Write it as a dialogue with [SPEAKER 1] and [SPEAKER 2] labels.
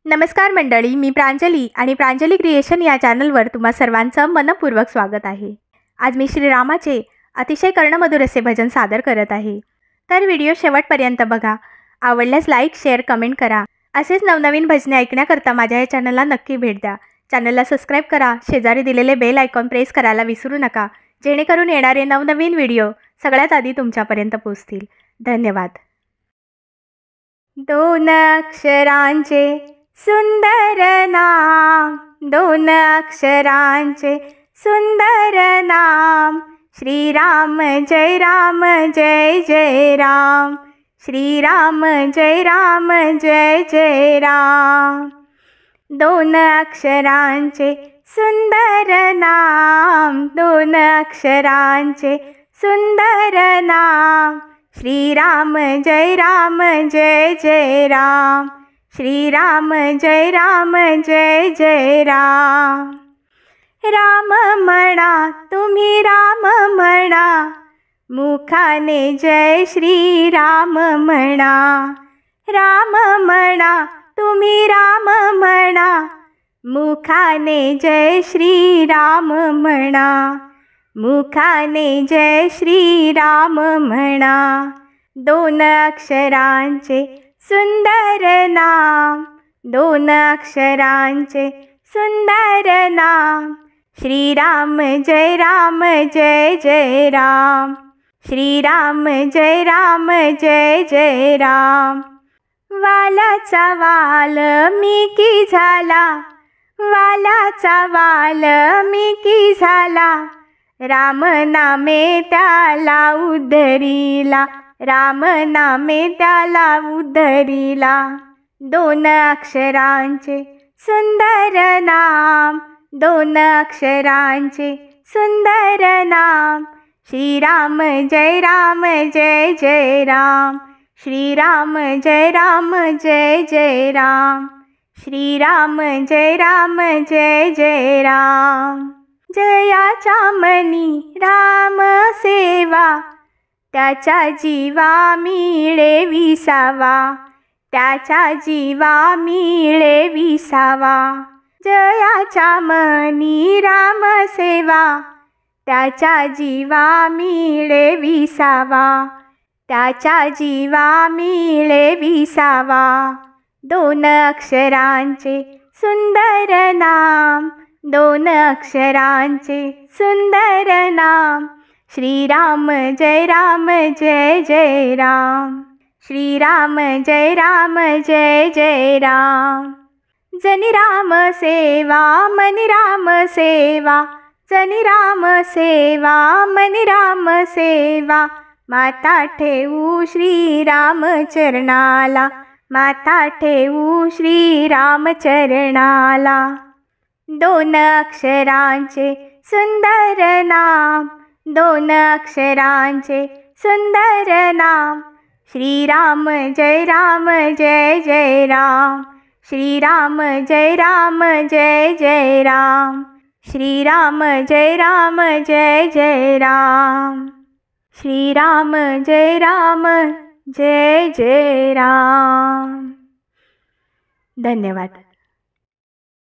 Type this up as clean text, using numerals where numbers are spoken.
[SPEAKER 1] नमस्कार मंडळी, मी प्रांजली आणि प्रांजली क्रिएशन या चॅनलवर तुम्हा सर्वांचं मनपूर्वक स्वागत आहे। आज मी श्रीरामाचे अतिशय कर्णमधुर असे भजन सादर करत आहे। तर व्हिडिओ शेवटपर्यंत बघा। आवडल्यास लाईक, शेअर, कमेंट करा। असेच नवनवीन भजने ऐकण्याकरता माझ्या या चॅनलला नक्की भेट द्या। चॅनलला सबस्क्राइब करा, शेजारी दिलेले बेल आयकॉन प्रेस करायला विसरू नका, जेणेकरून येणारे नवनवीन व्हिडिओ सगळ्यात आधी तुमच्यापर्यंत पोहोचतील। धन्यवाद। दोन अक्षरांचे सुंदर नाम, दोन अक्षरांचे सुंदर नाम, श्रीराम जय राम जय जय राम, श्रीराम जय राम जय जय राम। दोन अक्षरांचे सुंदर नाम, दोन अक्षरांचे सुंदर नाम, श्रीराम जय राम जय जय राम, श्रीराम जय राम जय जय राम। राम म्हणा तुम्ही राम म्हणा, मुखाने जय श्रीराम म्हणा। राम म्हणा तुम्ही राम म्हणा, मुखाने जय श्रीराम म्हणा, मुखाने जय श्रीराम म्हणा। दोन अक्षरांचे सुंदर नाम, दोन अक्षरांचे सुंदर नाम, श्रीराम जय राम जय जय राम, श्रीराम जय राम जय जय राम। वालाचा वाल्मिकी झाला, वालाचा वाल्मिकी झाला, राम नामे त्याला उद्धरिला, राम नामे त्याला उद्धरिला। दोन अक्षरांचे सुंदर नाम, दोन अक्षरांचे सुंदर नाम, श्रीराम जय राम जय जय राम, श्रीराम जय राम जय जय राम, श्रीराम जय राम जय जय राम। जयाच्या मनी राम सेवा, त्याच्या जीवा मिळे विसावा, त्याच्या जीवा मिळे विसावा। जयाच्या मनी राम सेवा, त्याच्या जीवा मिळे विसावा, त्याच्या जीवा मिळे विसावा। दोन अक्षरांचे सुंदर नाम, दोन अक्षरांचे सुंदर नाम, श्रीराम जय राम जय जय राम, श्रीराम जय राम जय जय राम। जनी राम सेवा मनी राम सेवा, जनी राम सेवा मनी राम सेवा, माता ठेवू श्रीराम चरणाला, माता ठेवू श्रीराम चरणाला। दोन अक्षरांचे सुंदर नाम, दोन अक्षरांचे सुंदर नाम, श्रीराम जय राम जय जय राम, श्रीराम जय राम जय जय राम, श्रीराम जय राम जय जय राम, श्रीराम जय राम जय जय राम। धन्यवाद।